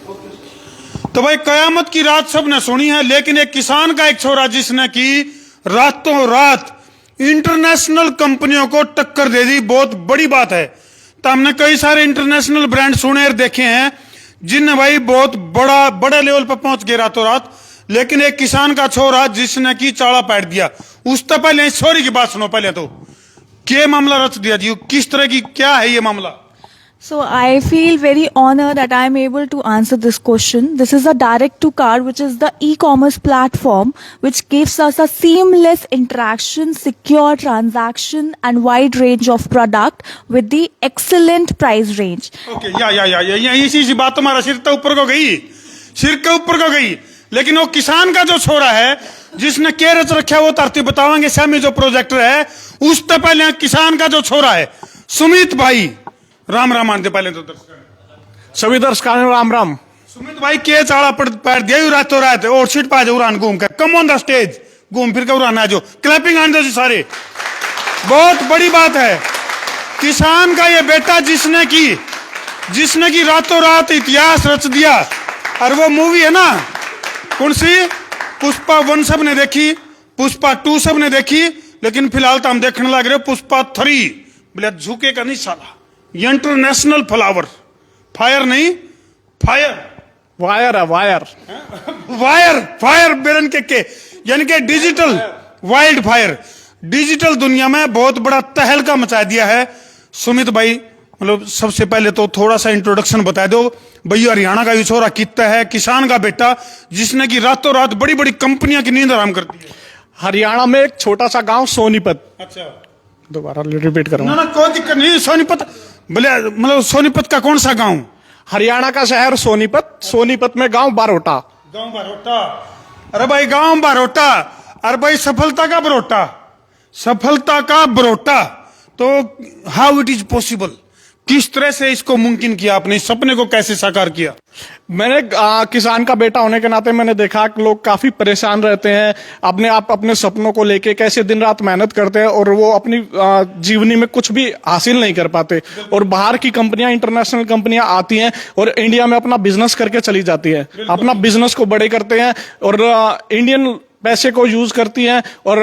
तो भाई कयामत की रात सबने सुनी है, लेकिन एक किसान का एक छोरा जिसने की रातों रात इंटरनेशनल कंपनियों को टक्कर दे दी, बहुत बड़ी बात है। तो हमने कई सारे इंटरनेशनल ब्रांड सुने और देखे हैं जिनने भाई बहुत बड़े लेवल पर पहुंच गए रातों रात, लेकिन एक किसान का छोरा जिसने की चाड़ा पैट दिया। उससे पहले छोरी की बात सुनो, पहले तो क्या मामला रच दिया जी, किस तरह की क्या है ये मामला? So I feel very honored that I am able to answer this question. This is a direct to car, which is the e-commerce platform which gives us a seamless interaction, secure transaction and wide range of product with the excellent price range. Okay या इसी बात तुम्हारा सिर के ऊपर को गई, लेकिन वो किसान का जो छोरा है जिसने क्या रच रखा वो तरतीब बतावांगे। सैमी जो प्रोजेक्टर है उससे पहले किसान का जो छोरा है सुमित भाई, राम राम आनते पहले तो सभी दर्शकों राम राम। सुमित भाई के चाड़ा पैर दिया रातों रात और सीट पा जाओ उड़ान घूम कर, कम ऑन द स्टेज, घूम फिर कर उड़ान आ जाओ, क्लैपिंग आन दो जी सारे। बहुत बड़ी बात है, किसान का ये बेटा जिसने की रातों रात इतिहास रच दिया। और वो मूवी है ना कौन सी, पुष्पा 1 सब ने देखी, पुष्पा 2 सब ने देखी, लेकिन फिलहाल तो हम देखने लग रहे पुष्पा 3। बोले झुके का नहीं साला, इंटरनेशनल फ्लावर, फायर नहीं फायर, वायर है वायर फायर बेरन के यानी कि डिजिटल वाइल्ड फायर, डिजिटल दुनिया में बहुत बड़ा तहलका मचा दिया है। सुमित भाई मतलब सबसे पहले तो थोड़ा सा इंट्रोडक्शन बता दो भैया, हरियाणा का ये छोरा कितना है, किसान का बेटा जिसने की रातों रात बड़ी बड़ी कंपनियां की नींद आराम करती है। हरियाणा में एक छोटा सा गांव सोनीपत। अच्छा दोबारा रिपीट करूंगा। ना कोई दिक्कत नहीं, सोनीपत बोले मतलब सोनीपत का कौन सा गांव? हरियाणा का शहर सोनीपत, सोनीपत में गांव बारोटा। गांव बारोटा, अरे भाई गांव बारोटा, अरे भाई सफलता का बरोटा। तो हाउ इट इज पॉसिबल, किस तरह से इसको मुमकिन किया आपने, इस सपने को कैसे साकार किया? मैंने किसान का बेटा होने के नाते मैंने देखा कि लोग काफी परेशान रहते हैं अपने सपनों को लेके, कैसे दिन रात मेहनत करते हैं और वो अपनी जीवनी में कुछ भी हासिल नहीं कर पाते। और बाहर की कंपनियां, इंटरनेशनल कंपनियां आती हैं और इंडिया में अपना बिजनेस करके चली जाती है, अपना बिजनेस को बड़े करते हैं और इंडियन पैसे को यूज करती हैं और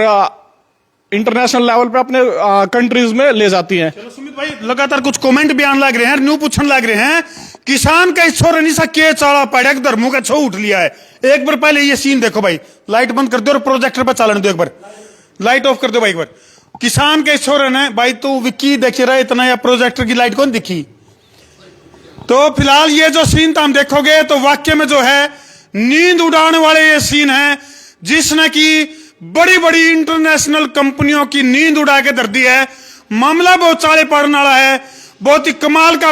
इंटरनेशनल लेवल पे अपने कंट्रीज में ले जाती हैं। चलो सुमित भाई, लगातार कुछ कमेंट भी आने लग रहे हैं, न्यू पूछने लग रहे हैं, किसान का इस छोरे निशा के चाड़ा पड़ा धर्मों का छो उठ लिया है। एक बार पहले ये सीन देखो भाई, लाइट बंद कर दो और प्रोजेक्टर पर चालन दो, एक बार लाइट ऑफ कर दो भाई। एक बार किसान के इस छोरे ने भाई तू विक्की देखे रहा इतना, या प्रोजेक्टर की लाइट कौन दिखी? तो फिलहाल ये जो सीन तो हम देखोगे तो वाक्य में जो है नींद उड़ाने वाले ये सीन है, जिसने की बड़ी बड़ी इंटरनेशनल कंपनियों की नींद उड़ा के धर दी है। मामला बहुत चाले पड़ने वाला है, बहुत ही कमाल का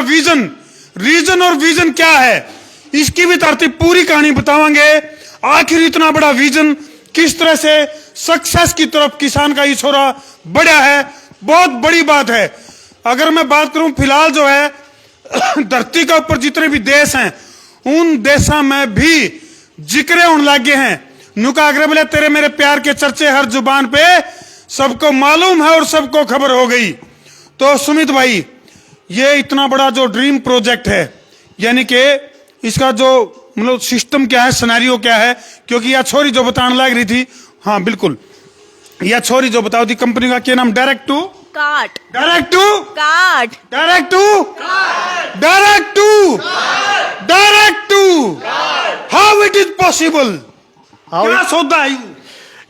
रीजन और विजन क्या है इसकी भी तरतीब पूरी कहानी बतावांगे। आखिर इतना बड़ा विजन किस तरह से सक्सेस की तरफ किसान का ये छोरा बढ़ा है, बहुत बड़ी बात है। अगर मैं बात करूं फिलहाल जो है धरती के ऊपर जितने भी देश हैं उन देशों में भी जिक्र होने लगे हैं। नुका अग्रे बोले तेरे मेरे प्यार के चर्चे हर जुबान पे, सबको मालूम है और सबको खबर हो गई। तो सुमित भाई ये इतना बड़ा जो ड्रीम प्रोजेक्ट है, यानी कि इसका जो मतलब सिस्टम क्या है, सिनेरियो क्या है, क्योंकि यह छोरी जो बताने लग रही थी, हाँ बिल्कुल यह छोरी जो बताओ थी कंपनी का क्या नाम, direct to how it is possible, क्या सौदा है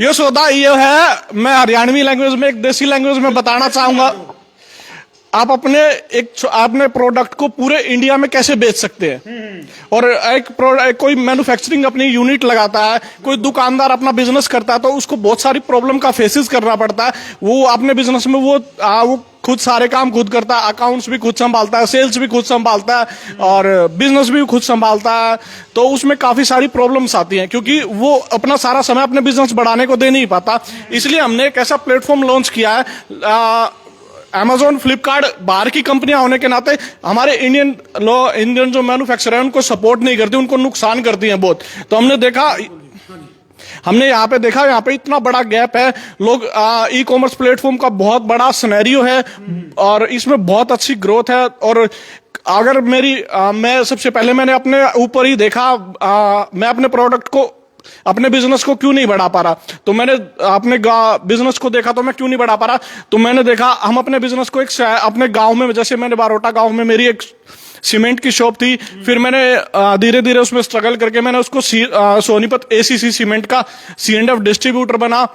ये सौदा ये है, मैं हरियाणवी लैंग्वेज में एक देसी लैंग्वेज में बताना चाहूंगा। आप अपने प्रोडक्ट को पूरे इंडिया में कैसे बेच सकते हैं। और कोई मैन्युफैक्चरिंग अपनी यूनिट लगाता है, कोई दुकानदार अपना बिजनेस करता है, तो उसको बहुत सारी प्रॉब्लम का फेसेस करना पड़ता है। वो अपने बिजनेस में वो खुद सारे काम खुद करता है, अकाउंट्स भी खुद संभालता है, सेल्स भी खुद संभालता है और बिजनेस भी खुद संभालता है। तो उसमें काफी सारी प्रॉब्लम्स आती हैं क्योंकि वो अपना सारा समय अपने बिजनेस बढ़ाने को दे नहीं पाता। इसलिए हमने एक ऐसा प्लेटफॉर्म लॉन्च किया है। Amazon, फ्लिपकार्ट बाहर की कंपनियां होने के नाते हमारे इंडियन जो मैन्युफैक्चरर है उनको सपोर्ट नहीं करती, उनको नुकसान करती हैं बहुत। तो हमने देखा हमने यहाँ पे देखा, यहाँ पे इतना बड़ा गैप है। लोग ई कॉमर्स प्लेटफॉर्म का बहुत बड़ा सिनेरियो है और इसमें बहुत अच्छी ग्रोथ है। और अगर मैं सबसे पहले मैंने अपने ऊपर ही देखा, मैं अपने प्रोडक्ट को, अपने बिजनेस को क्यों नहीं बढ़ा पा रहा, तो मैंने अपने बिजनेस को देखा तो मैं क्यों नहीं बढ़ा पा रहा, तो मैंने देखा हम अपने बिजनेस को अपने गांव में, जैसे मैंने बारोटा गांव में मेरी एक सीमेंट की शॉप थी, फिर मैंने धीरे धीरे उसमें स्ट्रगल करके मैंने उसको सोनीपत एसीसी सीमेंट का C&F डिस्ट्रीब्यूटर बना।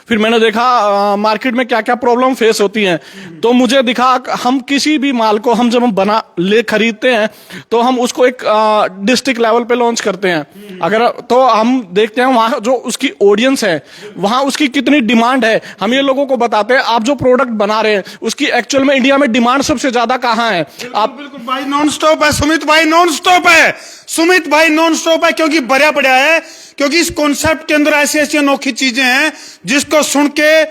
फिर मैंने देखा मार्केट में क्या क्या प्रॉब्लम फेस होती हैं, तो मुझे दिखा हम किसी भी माल को जब हम खरीदते हैं तो हम उसको एक डिस्ट्रिक्ट लेवल पे लॉन्च करते हैं। अगर तो हम देखते हैं वहां जो उसकी ऑडियंस है, वहां उसकी कितनी डिमांड है, हम ये लोगों को बताते हैं आप जो प्रोडक्ट बना रहे हैं उसकी एक्चुअल में इंडिया में डिमांड सबसे ज्यादा कहाँ है। आप बिल्कुल भाई नॉन स्टॉप है, सुमित भाई नॉन स्टॉप है, सुमित भाई नॉन स्टॉप है, क्योंकि भरा पड़ा है, क्योंकि इस कॉन्सेप्ट के अंदर ऐसी ऐसी अनोखी चीजें हैं जिसको सुन के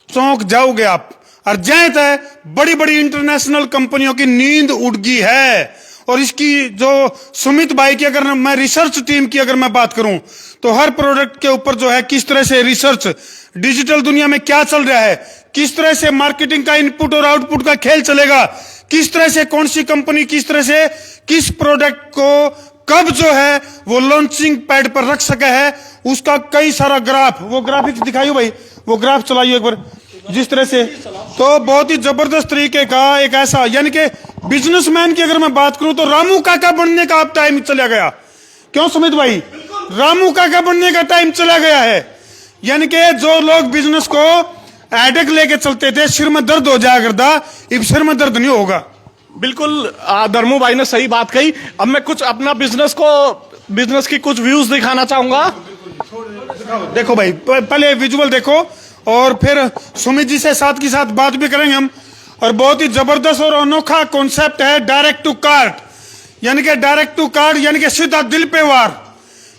चौंक जाओगे आप। और जायत है बड़ी बड़ी इंटरनेशनल कंपनियों की नींद उड़ गई है। और इसकी जो सुमित भाई की अगर मैं रिसर्च टीम की अगर मैं बात करूं तो हर प्रोडक्ट के ऊपर जो है किस तरह से रिसर्च, डिजिटल दुनिया में क्या चल रहा है, किस तरह से मार्केटिंग का इनपुट और आउटपुट का खेल चलेगा, किस तरह से कौन सी कंपनी किस तरह से किस प्रोडक्ट को कब जो है वो लॉन्चिंग पैड पर रख सका है, उसका कई सारा ग्राफ, वो ग्राफिक्स दिखाइए भाई, वो ग्राफ चलाइए एक बार जिस तरह से। तो बहुत ही जबरदस्त तरीके का एक ऐसा, यानी कि बिजनेसमैन की अगर मैं बात करूं तो रामू काका बनने का अब टाइम चला गया। क्यों सुमित भाई, रामू काका बनने का टाइम चला गया है। यानी कि जो लोग बिजनेस को एडेक लेके चलते थे, सिर में दर्द हो जाया करता, अब सिर में दर्द नहीं होगा। बिल्कुल धर्मू भाई ने सही बात कही। अब मैं कुछ अपना बिजनेस की कुछ व्यूज दिखाना चाहूंगा। देखो भाई पहले विजुअल देखो और फिर सुमित जी से साथ की साथ बात भी करेंगे हम। और बहुत ही जबरदस्त और अनोखा कॉन्सेप्ट है डायरेक्ट टू कार्ड, यानी कि डायरेक्ट टू कार्ड यानी कि सीधा दिल पे वार,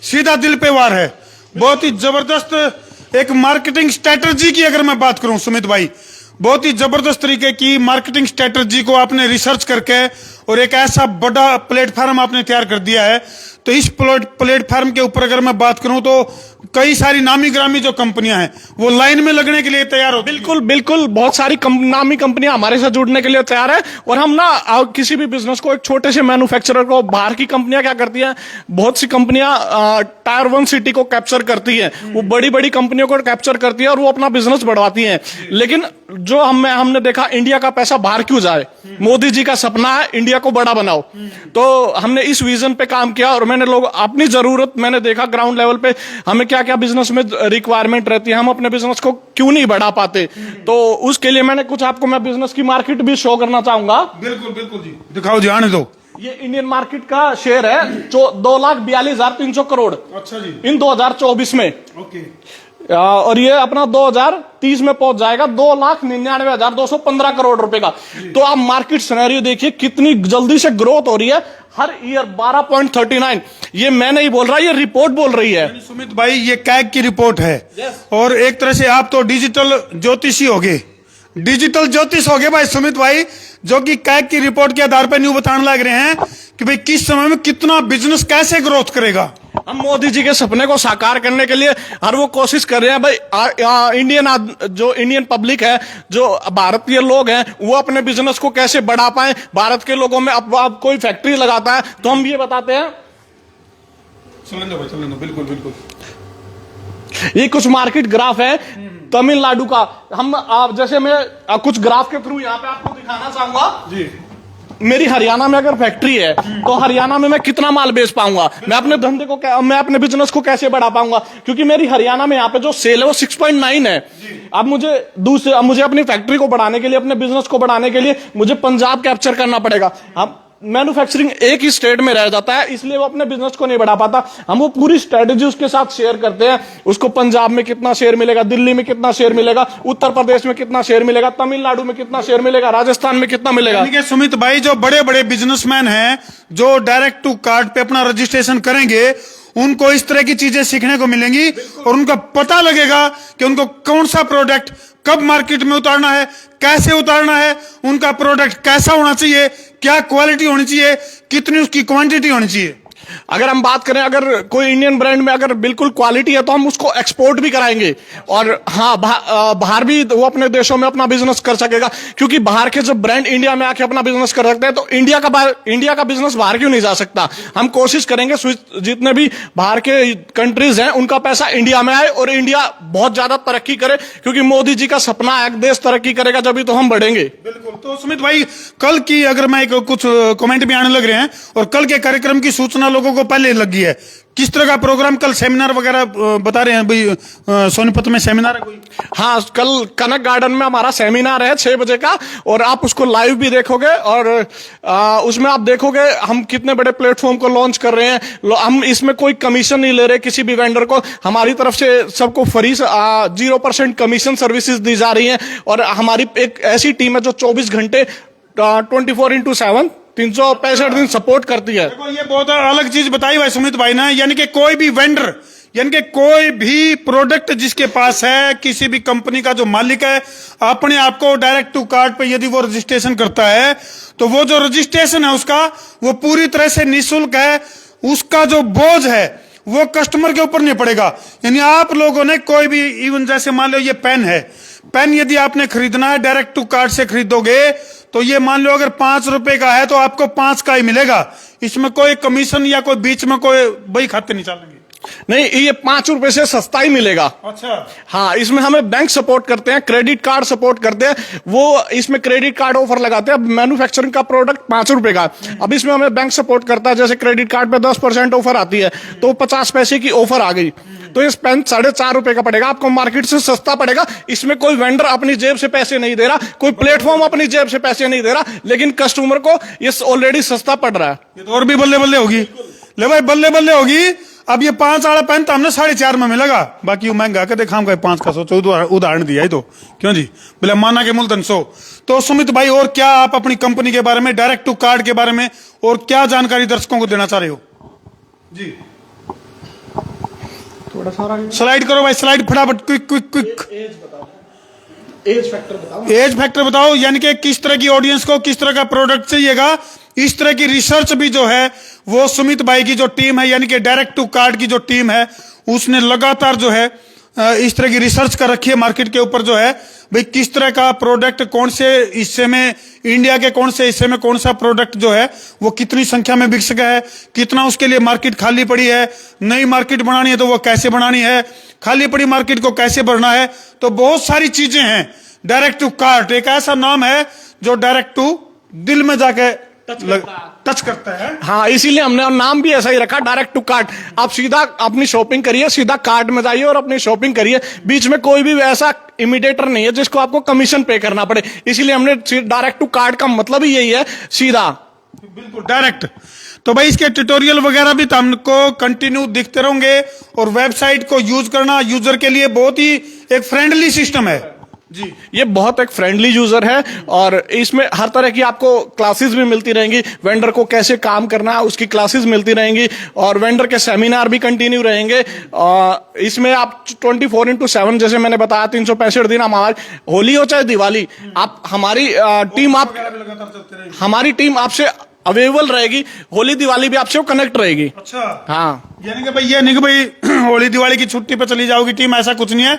सीधा दिल पे वार है। बहुत ही जबरदस्त एक मार्केटिंग स्ट्रेटजी की अगर मैं बात करूं सुमित भाई, बहुत ही जबरदस्त तरीके की मार्केटिंग स्ट्रेटजी को आपने रिसर्च करके और एक ऐसा बड़ा प्लेटफॉर्म आपने तैयार कर दिया है। तो इस प्लेटफॉर्म के ऊपर अगर मैं बात करूं तो कई सारी नामी ग्रामी जो कंपनियां हैं वो लाइन में लगने के लिए तैयार हो। बिल्कुल बिल्कुल, बहुत सारी नामी कंपनियां हमारे साथ जुड़ने के लिए तैयार है। और हम किसी भी बिजनेस को, एक छोटे से मैन्युफैक्चरर को, बाहर की कंपनियां क्या करती हैं, बहुत सी कंपनियां टायर 1 सिटी को कैप्चर करती हैं, वो बड़ी बड़ी कंपनियों को कैप्चर करती है और वो अपना बिजनेस बढ़वाती हैं। लेकिन जो हमने देखा, इंडिया का पैसा बाहर क्यों जाए, मोदी जी का सपना है इंडिया को बड़ा बनाओ। तो हमने इस विजन पे काम किया और मैंने अपनी जरूरत मैंने देखा ग्राउंड लेवल पे हमें क्या क्या बिजनेस में रिक्वायरमेंट रहती है, हम अपने बिजनेस को क्यों नहीं बढ़ा पाते। तो उसके लिए मैंने कुछ आपको मैं बिजनेस की मार्केट भी शो करना चाहूंगा। बिल्कुल बिल्कुल जी, दिखाओ जी, आने दो। ये इंडियन मार्केट का शेयर है 2,42,300 करोड़। अच्छा जी, इन 2024 में। ओके। और ये अपना 2030 में पहुंच जाएगा 2,99,215 करोड़ रुपए का। तो आप मार्केट सिनेरियो देखिए कितनी जल्दी से ग्रोथ हो रही है, हर ईयर 12.39। ये मैं नहीं बोल रहा, ये रिपोर्ट बोल रही है। सुमित भाई ये कैग की रिपोर्ट है। और एक तरह से आप तो डिजिटल ज्योतिषी हो गए, डिजिटल ज्योतिष हो गए भाई सुमित भाई, जो कि कैग की रिपोर्ट के आधार पर न्यू बताने लग रहे हैं कि भाई किस समय में कितना बिजनेस कैसे ग्रोथ करेगा। हम मोदी जी के सपने को साकार करने के लिए हर वो कोशिश कर रहे हैं भाई। इंडियन पब्लिक है, जो भारतीय लोग हैं, वो अपने बिजनेस को कैसे बढ़ा पाए। भारत के लोगों में अब कोई फैक्ट्री लगाता है तो हम ये बताते हैं। चलन दो भाई, चलन दो, बिल्कुल बिल्कुल। ये कुछ मार्केट ग्राफ है तमिलनाडु का। आप जैसे मैं कुछ ग्राफ के थ्रू यहाँ पे आपको दिखाना चाहूंगा जी। मेरी हरियाणा में अगर फैक्ट्री है तो हरियाणा में मैं कितना माल बेच पाऊंगा, मैं अपने धंधे को, मैं अपने बिजनेस को कैसे बढ़ा पाऊंगा, क्योंकि मेरी हरियाणा में यहाँ पे जो सेल है वो 6.9 है। अब मुझे अपनी फैक्ट्री को बढ़ाने के लिए, अपने बिजनेस को बढ़ाने के लिए मुझे पंजाब कैप्चर करना पड़ेगा। अब मैन्युफैक्चरिंग एक ही स्टेट में रह जाता है, इसलिए वो अपने बिजनेस को नहीं बढ़ा पाता। हम वो पूरी स्ट्रेटेजी उसके साथ शेयर करते हैं, उसको पंजाब में कितना शेयर मिलेगा, दिल्ली में कितना शेयर मिलेगा, उत्तर प्रदेश में कितना शेयर मिलेगा, तमिलनाडु में कितना शेयर मिलेगा, राजस्थान में कितना मिलेगा। सुमित भाई जो बड़े बड़े बिजनेसमैन हैं जो डायरेक्ट टू कार्ड पे अपना रजिस्ट्रेशन करेंगे, उनको इस तरह की चीजें सीखने को मिलेंगी और उनका पता लगेगा कि उनको कौन सा प्रोडक्ट कब मार्केट में उतारना है, कैसे उतारना है, उनका प्रोडक्ट कैसा होना चाहिए, क्या क्वालिटी होनी चाहिए, कितनी उसकी क्वांटिटी होनी चाहिए। अगर हम बात करें, अगर कोई इंडियन ब्रांड में अगर बिल्कुल क्वालिटी है तो हम उसको एक्सपोर्ट भी कराएंगे, और हाँ बाहर भी वो अपने देशों में अपना बिजनेस कर सकेगा, क्योंकि बाहर के जब ब्रांड इंडिया में आके अपना बिजनेस कर सकते हैं तो इंडिया का बिजनेस बाहर क्यों नहीं जा सकता। हम कोशिश करेंगे जितने भी बाहर के कंट्रीज हैं उनका पैसा इंडिया में आए और इंडिया बहुत ज्यादा तरक्की करे, क्योंकि मोदी जी का सपना है देश तरक्की करेगा जब तो हम बढ़ेंगे। बिल्कुल। तो सुमित भाई, कल की अगर मैं कुछ कमेंट भी आने लग रहे हैं और कल के कार्यक्रम की सूचना लोगों को पहले लग गई है, किस तरह का प्रोग्राम, कल सेमिनार वगैरह बता रहे हैं भाई, सोनीपत में सेमिनार है कोई? हाँ, कल कनक गार्डन में हमारा सेमिनार है 6 बजे का, और आप उसको लाइव भी देखोगे, और उसमें आप देखोगे हम कितने बड़े प्लेटफॉर्म को लॉन्च कर रहे हैं। हम इसमें कोई कमीशन नहीं ले रहे किसी भी वेंडर को, हमारी तरफ से सबको फ्री 0% कमीशन सर्विसेज दी जा रही हैं, और हमारी एक ऐसी टीम है जो 24 घंटे 24x7 365 दिन सपोर्ट करती है। देखो, ये बहुत अलग चीज बताई भाई सुमित भाई ने, यानी कि कोई भी वेंडर, यानी कि कोई भी प्रोडक्ट जिसके पास है, किसी भी कंपनी का जो मालिक है, अपने आप को डायरेक्ट टू कार्ड पे यदि वो रजिस्ट्रेशन करता है तो वो जो रजिस्ट्रेशन है उसका वो पूरी तरह से निःशुल्क है, उसका जो बोझ है वो कस्टमर के ऊपर नहीं पड़ेगा। यानी आप लोगों ने कोई भी, इवन जैसे मान लो ये पेन है, पेन यदि आपने खरीदना है डायरेक्ट टू कार्ड से खरीदोगे तो ये मान लो अगर 5 रुपए का है तो आपको 5 का ही मिलेगा, इसमें कोई कमीशन या कोई बीच में कोई बही खाते नहीं चलेंगे। नहीं, ये 5 रुपए से सस्ता ही मिलेगा। अच्छा। हाँ, इसमें हमें बैंक सपोर्ट करते हैं, क्रेडिट कार्ड सपोर्ट करते हैं, वो इसमें क्रेडिट कार्ड ऑफर लगाते हैं। अब मैन्युफैक्चरिंग का प्रोडक्ट 5 रुपए का, अब इसमें हमें बैंक सपोर्ट करता है, जैसे क्रेडिट कार्ड पे 10% ऑफर आती है तो 50 पैसे की ऑफर आ गई, तो ये पेन 4.5 रुपए का पड़ेगा, आपको मार्केट से सस्ता पड़ेगा। इसमें कोई वेंडर अपनी जेब से पैसे नहीं दे रहा, कोई प्लेटफॉर्म अपनी जेब से पैसे नहीं दे रहा, लेकिन कस्टमर को ये ऑलरेडी सस्ता पड़ रहा है। ये तो और भी बल्ले बल्ले होगी, ले भाई बल्ले बल्ले होगी। अब ये 5 वाला पेन तो हमने 4.5 में मिलेगा, बाकी महंगा के देखा हम 5 का सोचो, उदाहरण दिया ही तो क्यों जी, बोले माना के मूलधन 100। तो सुमित भाई, और क्या आप अपनी कंपनी के बारे में, डायरेक्ट टू कार्ड के बारे में और क्या जानकारी दर्शकों को देना चाह रहे हो जी? थोड़ा सा स्लाइड करो भाई, स्लाइड फटाफट, quick quick quick. Age factor बताओ। एज फैक्टर बताओ, यानी कि किस तरह की ऑडियंस को किस तरह का प्रोडक्ट चाहिएगा, इस तरह की रिसर्च भी जो है वो सुमित भाई की जो टीम है, यानी कि डायरेक्ट टू कार्ड की जो टीम है, उसने लगातार जो है इस तरह की रिसर्च कर रखी है मार्केट के ऊपर, जो है भाई किस तरह का प्रोडक्ट, कौन से हिस्से में, इंडिया के कौन से हिस्से में कौन सा प्रोडक्ट जो है वो कितनी संख्या में बिक सका है, कितना उसके लिए मार्केट खाली पड़ी है, नई मार्केट बनानी है तो वो कैसे बनानी है, खाली पड़ी मार्केट को कैसे भरना है। तो बहुत सारी चीजें हैं। डायरेक्ट टू कार्ड एक ऐसा नाम है जो डायरेक्ट टू दिल में जाके टच करता है। हाँ, इसीलिए हमने नाम भी ऐसा ही रखा, डायरेक्ट टू कार्ड। आप सीधा अपनी शॉपिंग करिए, सीधा कार्ड में जाइए और अपनी शॉपिंग करिए, बीच में कोई भी ऐसा इमिडिएटर नहीं है जिसको आपको कमीशन पे करना पड़े। इसीलिए हमने डायरेक्ट टू कार्ड का मतलब ही यही है, सीधा बिल्कुल डायरेक्ट। तो भाई इसके ट्यूटोरियल वगैरह भी तो हमको कंटिन्यू दिखते रहेंगे, और वेबसाइट को यूज करना यूजर के लिए बहुत ही एक फ्रेंडली सिस्टम है जी। ये बहुत एक फ्रेंडली यूजर है, और इसमें हर तरह की आपको क्लासेस भी मिलती रहेंगी, वेंडर को कैसे काम करना है उसकी क्लासेस मिलती रहेंगी, और वेंडर के सेमिनार भी कंटिन्यू रहेंगे। इसमें आप 24x7, जैसे मैंने बताया 365 दिन, हमारी होली हो चाहे दिवाली, आप हमारी टीम आपसे अवेलेबल रहेगी, होली दिवाली भी आपसे कनेक्ट रहेगी। अच्छा। हाँ, यानी कि भाई ये नहीं कि भाई होली दिवाली की छुट्टी पे चली जाओगी टीम, ऐसा कुछ नहीं है।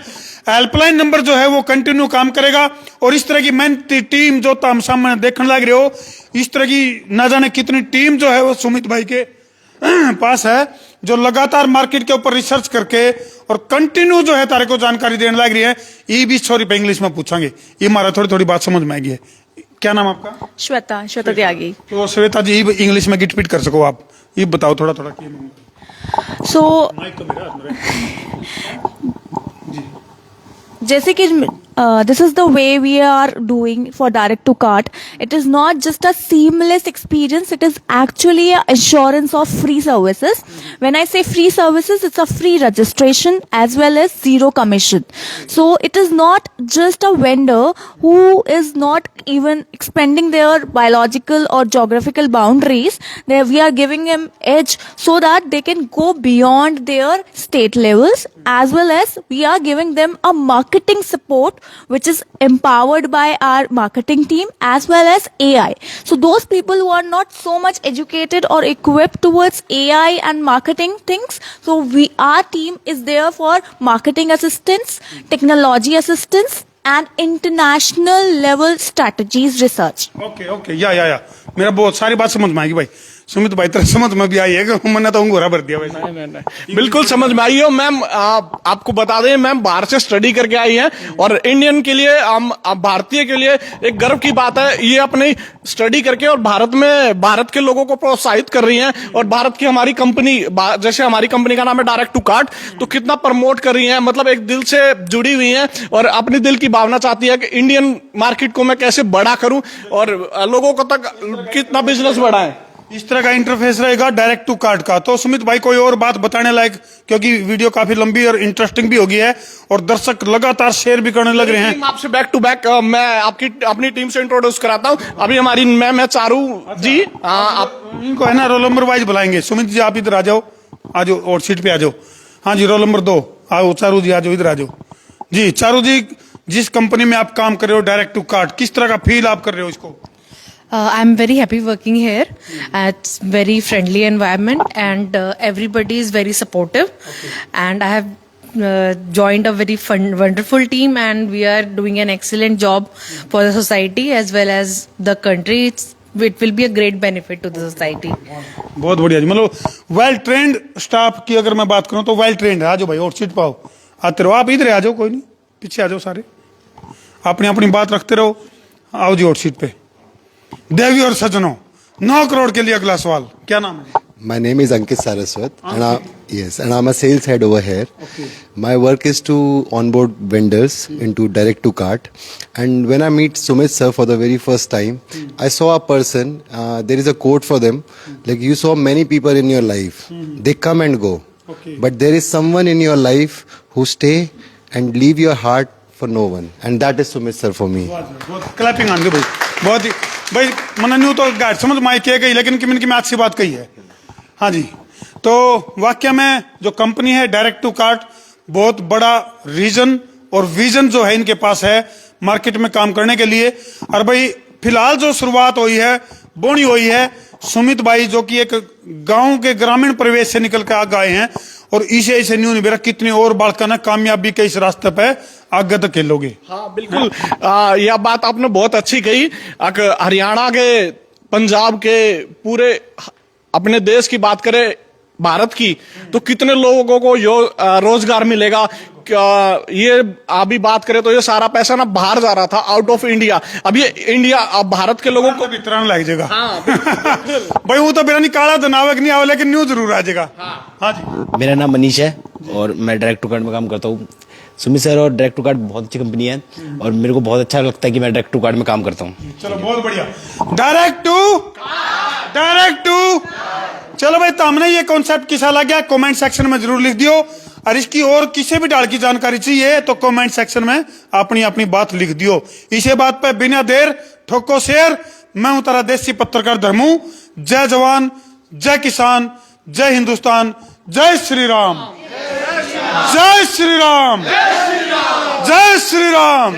हेल्पलाइन नंबर जो है वो कंटिन्यू काम करेगा, और इस तरह की मेन टीम जो हम सामने देखने लग रहे हो, इस तरह की न जाने कितनी टीम जो है वो सुमित भाई के पास है, जो लगातार मार्केट के ऊपर रिसर्च करके और कंटिन्यू जो है तारे को जानकारी देने लग रही है। ये भी सॉरी पे इंग्लिश में पूछांगे, ये हमारा थोड़ी थोड़ी बात समझ में आएगी है। क्या नाम आपका? श्वेता त्यागी। तो श्वेता जी, इंग्लिश में गिट पिट कर सको आप, ये बताओ थोड़ा थोड़ा। सो जैसे कि this is the way we are doing for direct to cart. It is not just a seamless experience, it is actually a assurance of free services. When I say free services, it's a free registration as well as zero commission. So it is not just a vendor who is not even expanding their biological or geographical boundaries. We are giving them edge so that they can go beyond their state levels, as well as we are giving them a marketing support which is empowered by our marketing team as well as AI. So those people who are not so much educated or equipped towards AI and marketing things, so our team is there for marketing assistance, technology assistance, and international level strategies research. Okay okay या मेरा बहुत सारी बात समझ में आएगी भाई। सुमित भाई तेरे समझ में भी आई है कि मैंने तो अंगूरा भर दिया भाई। नहीं, बिल्कुल समझ में आई हो मैम। आपको बता दें मैम बाहर से स्टडी करके आई हैं और इंडियन के लिए हम भारतीय के लिए एक गर्व की बात है, ये अपनी स्टडी करके और भारत के लोगों को प्रोत्साहित कर रही हैं। और भारत की हमारी कंपनी, जैसे हमारी कंपनी का नाम है डायरेक्ट टू कार्ट, तो कितना प्रमोट कर रही हैं, मतलब एक दिल से जुड़ी हुई हैं और अपनी दिल की भावना चाहती है कि इंडियन मार्केट को मैं कैसे बड़ा करूं और लोगों को तक कितना बिजनेस बढ़ाएं। इस तरह का इंटरफेस रहेगा डायरेक्ट टू कार्ड का। तो सुमित भाई कोई और बात बताने लायक, क्योंकि वीडियो काफी लंबी और इंटरेस्टिंग भी होगी है और दर्शक लगातार शेयर भी करने लग रहे हैं। आपसे बैक टू बैक मैं अपनी टीम से इंट्रोड्यूस कराता हूं। अभी हमारी मैम है चारू जी। आप इनको है ना रोल नंबर वाइज बुलाएंगे। सुमित जी आप इधर आ जाओ और सीट पे आ जाओ। हाँ जी, रोल नंबर 2 आओ। चारू जी आ जाओ, इधर आ जाओ जी। चारू जी, जिस कंपनी में आप काम कर रहे हो डायरेक्ट टू कार्ड, किस तरह का फील आप कर रहे हो इसको? I'm very happy working here. It's very friendly environment and everybody is very supportive. And I have joined a very wonderful team and we are doing an excellent job for the society as well as the country. It will be a great benefit to the society. बहुत बढ़िया जी। मतलब well trained staff की अगर मैं बात करूं तो well trained है। आ जाओ भाई और सीट पाओ। आते रहो, आप इधर आ जाओ, कोई नहीं, पीछे आ जाओ सारे, अपनी अपनी बात रखते रहो। आओ जी और सीट पे। देवी और सजनों, 9 करोड़ के लिए अगला सवाल, क्या नाम है? My name is Ankit Saraswat, and I'm a sales head over here. Okay. My work is to onboard vendors into direct to cart. And when I meet Sumit sir for the very first time, I saw a person. There is a quote for them, like you saw many people in your life. They come and go, but there is someone in your life who stay and leave your heart for no one, and that is Sumit sir for me. Clapping आन दो भाई। बहुत ही भाई, मैंने new तो guide समझ में क्या कही, लेकिन किमिन की मैं अच्छी बात कही है। हाँ जी, तो वाकई में जो कंपनी है डायरेक्ट टू कार्ट, बहुत बड़ा रीजन और विजन जो है इनके पास है मार्केट में काम करने के लिए। और भाई फिलहाल जो शुरुआत हुई है, बोनी हुई है, सुमित भाई जो कि एक गांव के ग्रामीण परिवेश से निकल के आगे आए हैं और इसे न्यू निबेरा कितनी और बालका ना कामयाबी के इस रास्ते पे आगे तक खेलोगे। हाँ बिल्कुल, यह बात आपने बहुत अच्छी कही। हरियाणा के, पंजाब के, पूरे अपने देश की बात करें, भारत की, तो कितने लोगों को रोजगार मिलेगा। ये अभी बात करें तो ये सारा पैसा ना बाहर जा रहा था, आउट ऑफ इंडिया। अब ये इंडिया, अब भारत के लोगों को वितरण लग जाएगा। हाँ, भाई वो तो बिना निकाला तो नावक नहीं आवे, लेकिन न्यू जरूर आ जाएगा। हाँ जी, मेरा नाम मनीष है और मैं डायरेक्ट टू कार्ट में काम करता हूँ। सुमित सर और डायरेक्ट टू कार्ट बहुत अच्छी कंपनी है और मेरे को बहुत अच्छा लगता है कि मैं डायरेक्ट टू कार्ट में काम करता हूँ। चलो बहुत बढ़िया। डायरेक्ट टू चलो भाई, तो हमने ये कॉन्सेप्ट किसा लग गया कमेंट सेक्शन में जरूर लिख दियो। और इसकी और किसी भी डाल की जानकारी चाहिए तो कमेंट सेक्शन में अपनी अपनी बात लिख दियो। इसे बात पे बिना देर ठोको शेयर। मैं हूं तारा देसी पत्रकार धर्मू। जय जवान, जय किसान, जय हिंदुस्तान, जय श्री राम, जय श्री राम, जय श्री राम।